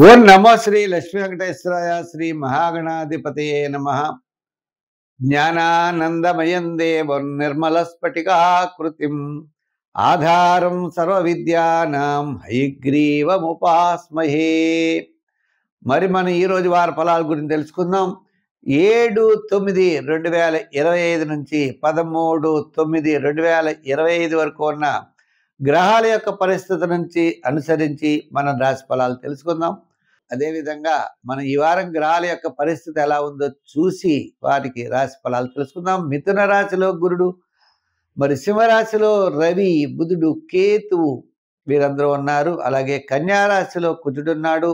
ఓం నమో శ్రీ లక్ష్మీ వెంకటేశ్వరాయ శ్రీ మహాగణాధిపతయే నమః. జ్ఞానానందమయం దేవం నిర్మలస్ఫటికాకృతిం ఆధారం సర్వవిద్యానాం హయగ్రీవముపాస్మహే. మరి మనం ఈరోజు వార ఫలాల గురించి తెలుసుకుందాం. 7/9/2025 నుంచి 13/9/2025 వరకు ఉన్న గ్రహాల యొక్క పరిస్థితి నుంచి అనుసరించి మనం రాశి ఫలాలు తెలుసుకుందాం. అదేవిధంగా మనం ఈ వారం గ్రహాల యొక్క పరిస్థితి ఎలా ఉందో చూసి వారికి రాశి ఫలాలు తెలుసుకుందాం. మిథున రాశిలో గురుడు, మరి సింహరాశిలో రవి, బుధుడు, కేతువు వీరందరూ ఉన్నారు. అలాగే కన్యా రాశిలో కుజుడున్నాడు.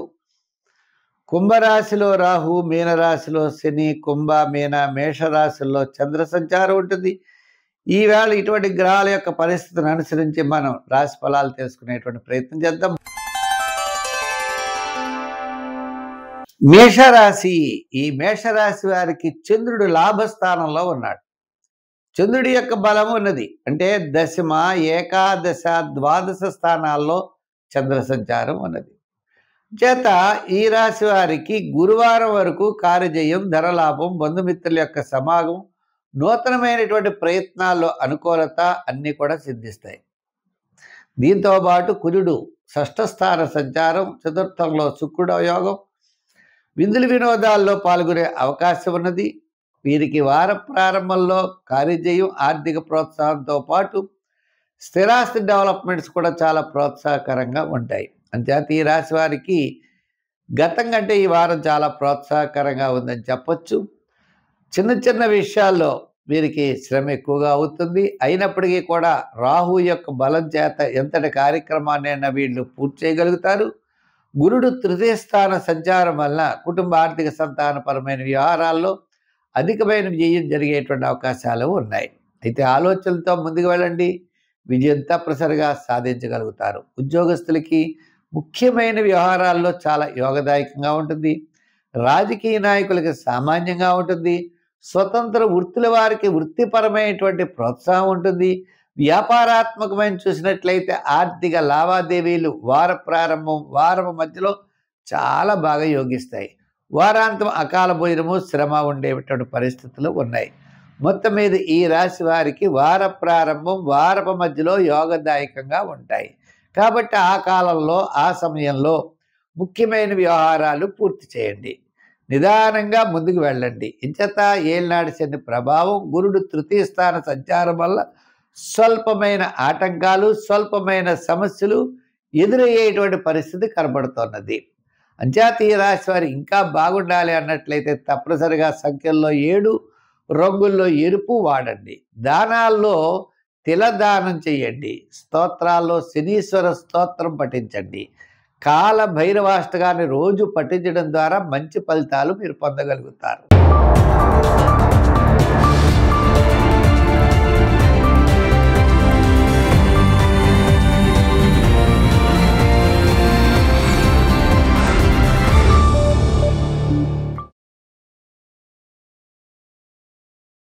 కుంభరాశిలో రాహు, మీనరాశిలో శని, కుంభ, మీన, మేషరాశుల్లో చంద్ర సంచారం ఉంటుంది. ఈవేళ ఇటువంటి గ్రహాల యొక్క పరిస్థితిని అనుసరించి మనం రాశి ఫలాలు తెలుసుకునేటువంటి ప్రయత్నం చేద్దాం. మేషరాశి. ఈ మేషరాశి వారికి చంద్రుడు లాభస్థానంలో ఉన్నాడు. చంద్రుడి యొక్క బలం ఉన్నది. అంటే దశమ, ఏకాదశ, ద్వాదశ స్థానాల్లో చంద్ర సంచారం ఉన్నది. చేత ఈ రాశి వారికి గురువారం వరకు కార్యజయం, ధనలాభం, బంధుమిత్రుల యొక్క సమాగం, నూతనమైనటువంటి ప్రయత్నాల్లో అనుకూలత అన్నీ కూడా సిద్ధిస్తాయి. దీంతో పాటు కుజుడు షష్ఠ స్థాన సంచారం, చతుర్థంలో శుక్రుడు యోగం, విందులు వినోదాల్లో పాల్గొనే అవకాశం ఉన్నది. వీరికి వార ప్రారంభంలో కార్యజయం, ఆర్థిక ప్రోత్సాహంతో పాటు స్థిరాస్తి డెవలప్మెంట్స్ కూడా చాలా ప్రోత్సాహకరంగా ఉంటాయి. అంతేత ఈ రాశి వారికి గతం కంటే ఈ వారం చాలా ప్రోత్సాహకరంగా ఉందని చెప్పొచ్చు. చిన్న చిన్న విషయాల్లో వీరికి శ్రమ ఎక్కువగా అవుతుంది. అయినప్పటికీ కూడా రాహు యొక్క బలం చేత ఎంతటి కార్యక్రమాన్నైనా వీళ్ళు పూర్తి చేయగలుగుతారు. గురుడు తృతీయ స్థాన సంచారం వల్ల కుటుంబ ఆర్థిక సంతానపరమైన వ్యవహారాల్లో అధికమైన విజయం జరిగేటువంటి అవకాశాలు ఉన్నాయి. అయితే ఆలోచనలతో ముందుకు వెళ్ళండి, విజయం తప్పనిసరిగా సాధించగలుగుతారు. ఉద్యోగస్తులకి ముఖ్యమైన వ్యవహారాల్లో చాలా యోగదాయకంగా ఉంటుంది. రాజకీయ నాయకులకి సామాన్యంగా ఉంటుంది. స్వతంత్ర వృత్తుల వారికి వృత్తిపరమైనటువంటి ప్రోత్సాహం ఉంటుంది. వ్యాపారాత్మకమైన చూసినట్లయితే ఆర్థిక లావాదేవీలు వార ప్రారంభం, వారం మధ్యలో చాలా బాగా యోగిస్తాయి. వారాంతం అకాల భోజనము, శ్రమ ఉండేటువంటి పరిస్థితులు ఉన్నాయి. మొత్తం మీద ఈ రాశి వారికి వార ప్రారంభం, వారపు మధ్యలో యోగదాయకంగా ఉంటాయి. కాబట్టి ఆ కాలంలో, ఆ సమయంలో ముఖ్యమైన వ్యవహారాలు పూర్తి చేయండి. నిదానంగా ముందుకు వెళ్ళండి. ఇంచేత ఏళ్ళనాడు శని ప్రభావం, గురుడు తృతీయ స్థాన సంచారం వల్ల స్వల్పమైన ఆటంకాలు, స్వల్పమైన సమస్యలు ఎదురయ్యేటువంటి పరిస్థితి కనబడుతున్నది. అంచేత ఈ రాశి వారు ఇంకా బాగుండాలి అన్నట్లయితే తప్పనిసరిగా సంఖ్యల్లో 7, రంగుల్లో ఎరుపు వాడండి. దానాల్లో తిలదానం చేయండి. స్తోత్రాల్లో శనీశ్వర స్తోత్రం పఠించండి. కాల భైరవాష్టకాన్ని రోజు పఠించడం ద్వారా మంచి ఫలితాలు మీరు పొందగలుగుతారు.